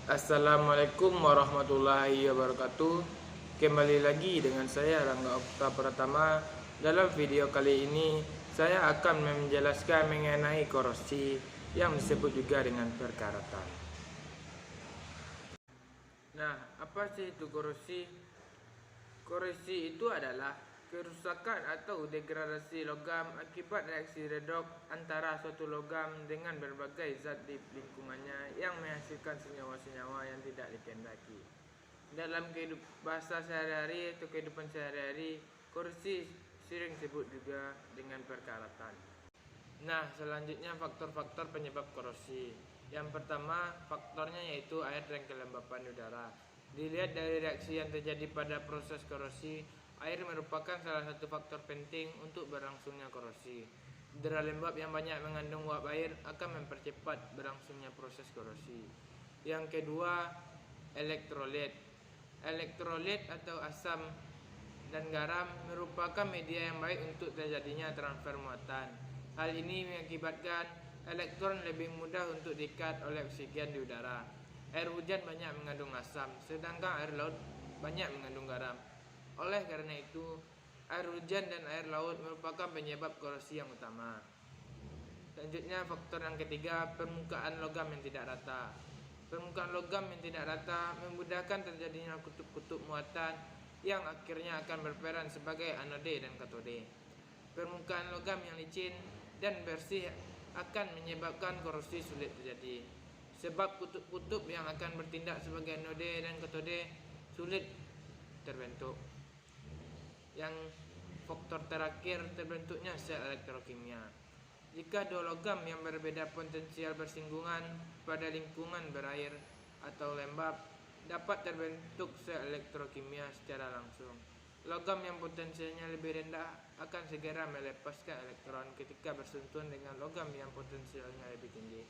Assalamualaikum warahmatullahi wabarakatuh. Kembali lagi dengan saya Rangga Okta Pratama. Dalam video kali ini saya akan menjelaskan mengenai korosi yang disebut juga dengan perkaratan. Nah, apa sih itu korosi? Korosi itu adalah kerusakan atau degradasi logam akibat reaksi redoks antara suatu logam dengan berbagai zat di lingkungannya yang menghasilkan senyawa-senyawa yang tidak dikehendaki. Dalam bahasa sehari-hari atau kehidupan sehari-hari, korosi sering disebut juga dengan perkaratan. Nah, selanjutnya faktor-faktor penyebab korosi. Yang pertama, faktornya yaitu air dan kelembapan udara. Dilihat dari reaksi yang terjadi pada proses korosi, air merupakan salah satu faktor penting untuk berlangsungnya korosi. Udara lembab yang banyak mengandung uap air akan mempercepat berlangsungnya proses korosi. Yang kedua, elektrolit. Elektrolit atau asam dan garam merupakan media yang baik untuk terjadinya transfer muatan. Hal ini mengakibatkan elektron lebih mudah untuk diikat oleh oksigen di udara. Air hujan banyak mengandung asam, sedangkan air laut banyak mengandung garam. Oleh karena itu, air hujan dan air laut merupakan penyebab korosi yang utama. Selanjutnya, faktor yang ketiga, permukaan logam yang tidak rata. Permukaan logam yang tidak rata memudahkan terjadinya kutub-kutub muatan yang akhirnya akan berperan sebagai anode dan katode. Permukaan logam yang licin dan bersih akan menyebabkan korosi sulit terjadi, sebab kutub-kutub yang akan bertindak sebagai anode dan katode sulit terbentuk. Yang faktor terakhir, terbentuknya sel elektrokimia. Jika dua logam yang berbeda potensial bersinggungan pada lingkungan berair atau lembab, dapat terbentuk sel elektrokimia secara langsung. Logam yang potensialnya lebih rendah akan segera melepaskan elektron ketika bersentuhan dengan logam yang potensialnya lebih tinggi,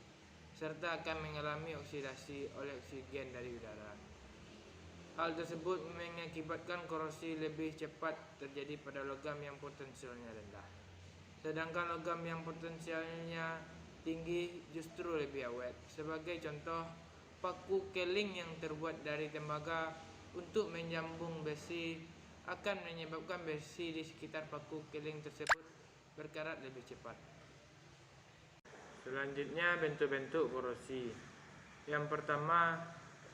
serta akan mengalami oksidasi oleh oksigen dari udara. Hal tersebut mengakibatkan korosi lebih cepat terjadi pada logam yang potensialnya rendah. Sedangkan logam yang potensialnya tinggi justru lebih awet. Sebagai contoh, paku keling yang terbuat dari tembaga untuk menyambung besi akan menyebabkan besi di sekitar paku keling tersebut berkarat lebih cepat. Selanjutnya, bentuk-bentuk korosi. Yang pertama,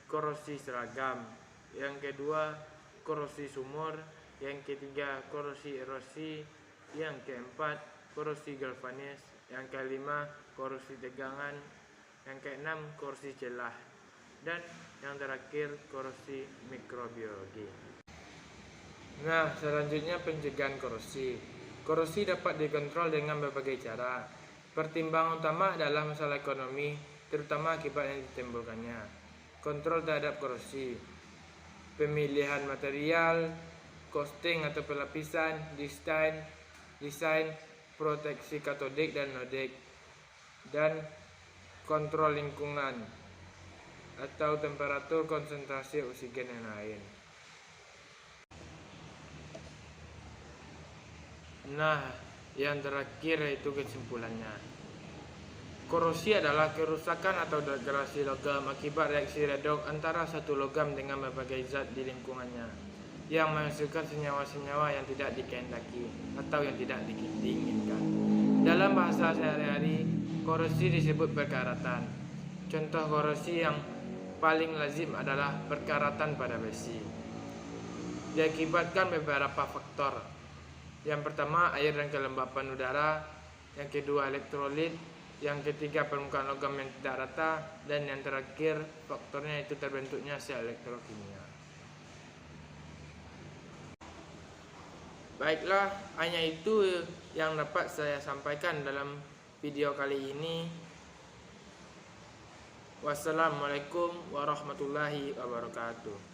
korosi seragam. Yang kedua, korosi sumur. Yang ketiga, korosi erosi. Yang keempat, korosi galvanis. Yang kelima, korosi tegangan. Yang keenam, korosi celah. Dan yang terakhir, korosi mikrobiologi. Nah, selanjutnya pencegahan korosi. Korosi dapat dikontrol dengan berbagai cara. Pertimbangan utama adalah masalah ekonomi, terutama akibat yang ditimbulkannya. Kontrol terhadap korosi, pemilihan material, costing atau pelapisan, desain, proteksi katodik dan nodik, dan kontrol lingkungan atau temperatur, konsentrasi oksigen yang lain. Nah, yang terakhir yaitu kesimpulannya. Korosi adalah kerusakan atau degradasi logam akibat reaksi redoks antara satu logam dengan berbagai zat di lingkungannya yang menghasilkan senyawa-senyawa yang tidak dikehendaki atau yang tidak diinginkan. Dalam bahasa sehari-hari, korosi disebut perkaratan. Contoh korosi yang paling lazim adalah perkaratan pada besi. Diakibatkan beberapa faktor. Yang pertama, air dan kelembapan udara. Yang kedua, elektrolit. Yang ketiga, permukaan logam yang tidak rata. Dan yang terakhir, faktornya itu terbentuknya sel elektrokimia. Baiklah, hanya itu yang dapat saya sampaikan dalam video kali ini. Wassalamualaikum warahmatullahi wabarakatuh.